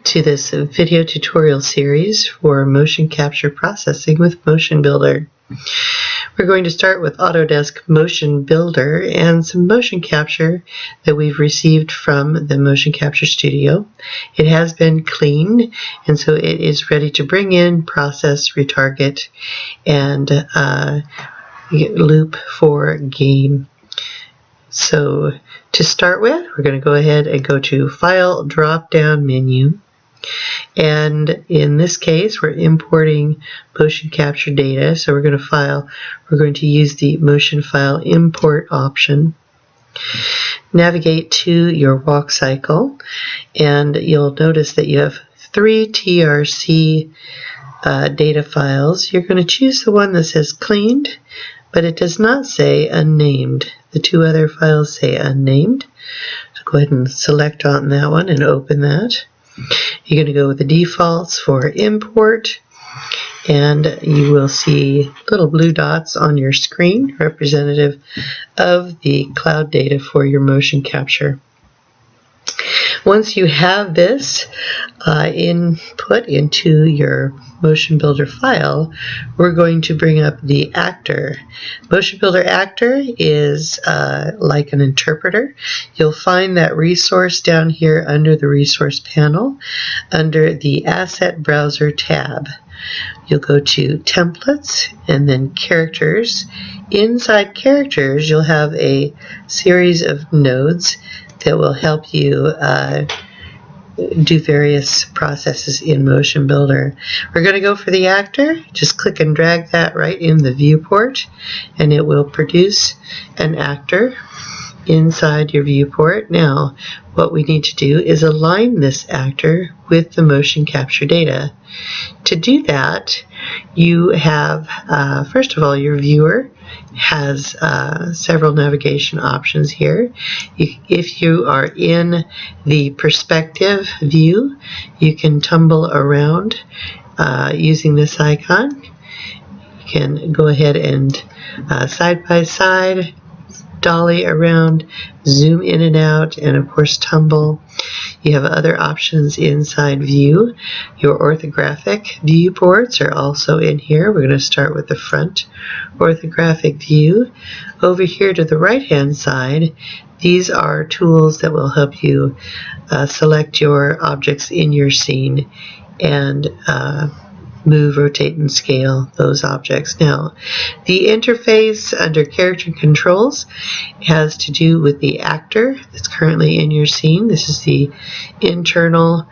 to this video tutorial series for motion capture processing with Motion Builder. We're going to start with Autodesk Motion Builder and some motion capture that we've received from the Motion Capture Studio. It has been cleaned, and so it is ready to bring in, process, retarget, and loop for game. So to start with, we're going to go ahead and go to File drop-down menu. And in this case, we're importing motion capture data. So we're going to use the motion file import option. Navigate to your walk cycle, and you'll notice that you have 3 TRC data files. You're going to choose the one that says cleaned, but it does not say unnamed. The 2 other files say unnamed. So go ahead and select on that one and open that. You're going to go with the defaults for import, and you will see little blue dots on your screen representative of the cloud data for your motion capture. Once you have this input into your Motion Builder file, we're going to bring up the actor. Motion Builder actor is like an interpreter. You'll find that resource down here under the resource panel, under the Asset Browser tab. You'll go to Templates and then Characters. Inside Characters, you'll have a series of nodes that will help you do various processes in Motion Builder. We're going to go for the actor. Just click and drag that right in the viewport, and it will produce an actor inside your viewport. Now, what we need to do is align this actor with the motion capture data. To do that, you have, first of all, your viewer has several navigation options here. If you are in the perspective view, you can tumble around using this icon. You can go ahead and side by side, dolly around, zoom in and out, and of course tumble. You have other options inside view. Your orthographic viewports are also in here. We're going to start with the front orthographic view. Over here to the right hand side, these are tools that will help you select your objects in your scene and move, rotate, and scale those objects. Now, the interface under Character Controls has to do with the actor that's currently in your scene. This is the internal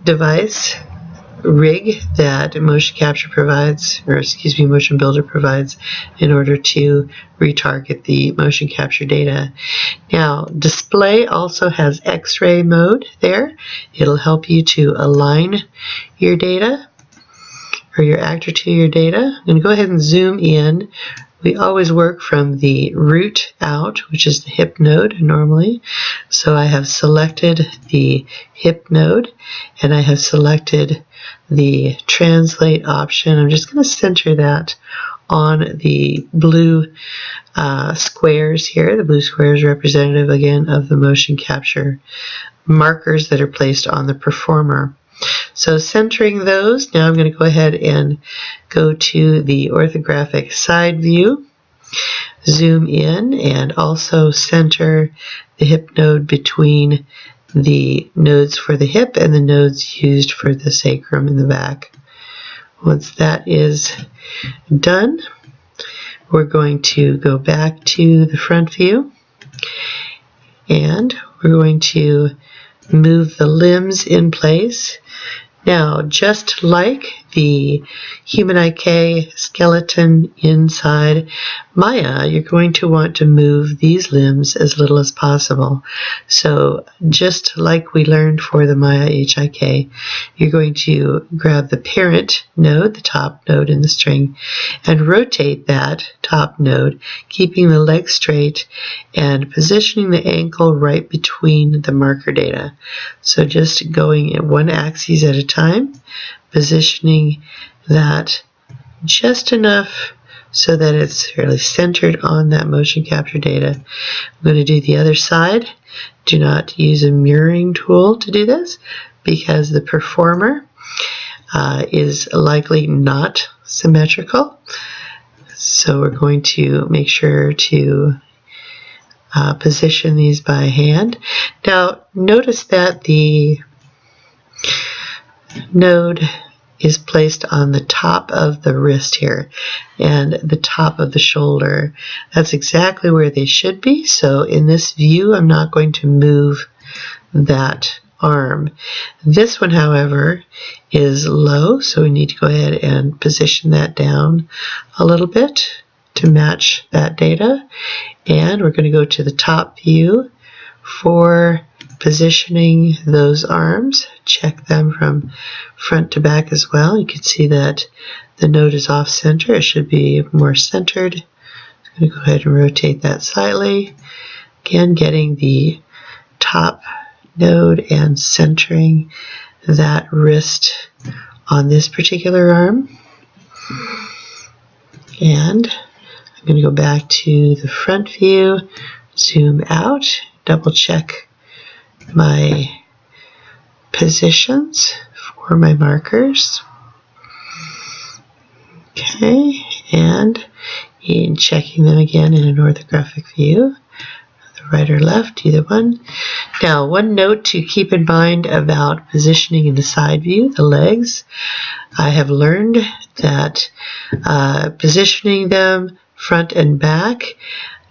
device rig that Motion Capture provides, or excuse me, Motion Builder provides in order to retarget the motion capture data. Now, display also has X-ray mode there. It'll help you to align your data or your actor to your data. I'm going to go ahead and zoom in. We always work from the root out, which is the hip node normally. So I have selected the hip node, and I have selected the translate option. I'm just going to center that on the blue squares here. The blue square is representative again of the motion capture markers that are placed on the performer. So centering those, now I'm going to go ahead and go to the orthographic side view, zoom in, and also center the hip node between the nodes for the hip and the nodes used for the sacrum in the back. Once that is done, we're going to go back to the front view, and we're going to move the limbs in place. Now, just like the human IK skeleton inside Maya, you're going to want to move these limbs as little as possible. So just like we learned for the Maya HIK, you're going to grab the parent node, the top node in the string, and rotate that top node, keeping the leg straight and positioning the ankle right between the marker data. So just going at one axis at a time, positioning that just enough so that it's fairly centered on that motion capture data. I'm going to do the other side. Do not use a mirroring tool to do this because the performer is likely not symmetrical. So we're going to make sure to position these by hand. Now notice that the node is placed on the top of the wrist here and the top of the shoulder. That's exactly where they should be. So in this view, I'm not going to move that arm. This one, however, is low, so we need to go ahead and position that down a little bit to match that data. And we're going to go to the top view for positioning those arms. Check them from front to back as well. You can see that the node is off center. It should be more centered. I'm going to go ahead and rotate that slightly. Again, getting the top node and centering that wrist on this particular arm. And I'm going to go back to the front view, zoom out, double check my positions for my markers. Okay, and in checking them again in an orthographic view, the right or left, either one. Now, one note to keep in mind about positioning in the side view, the legs. I have learned that positioning them front and back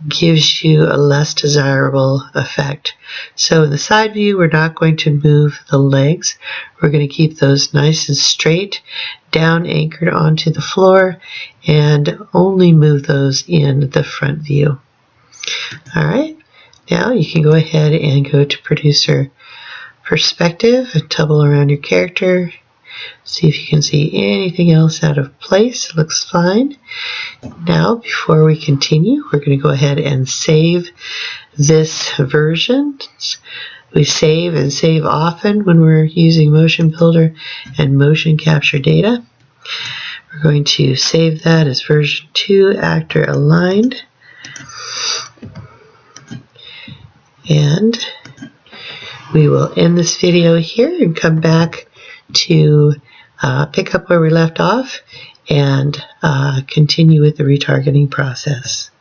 gives you a less desirable effect. So in the side view, we're not going to move the legs. We're going to keep those nice and straight, down anchored onto the floor, and only move those in the front view. All right, now you can go ahead and go to producer perspective and tumble around your character. See if you can see anything else out of place. It looks fine. Now, before we continue, we're going to go ahead and save this version. We save and save often when we're using Motion Builder and motion capture data. We're going to save that as version 2, actor aligned. And we will end this video here and come back to pick up where we left off and continue with the retargeting process.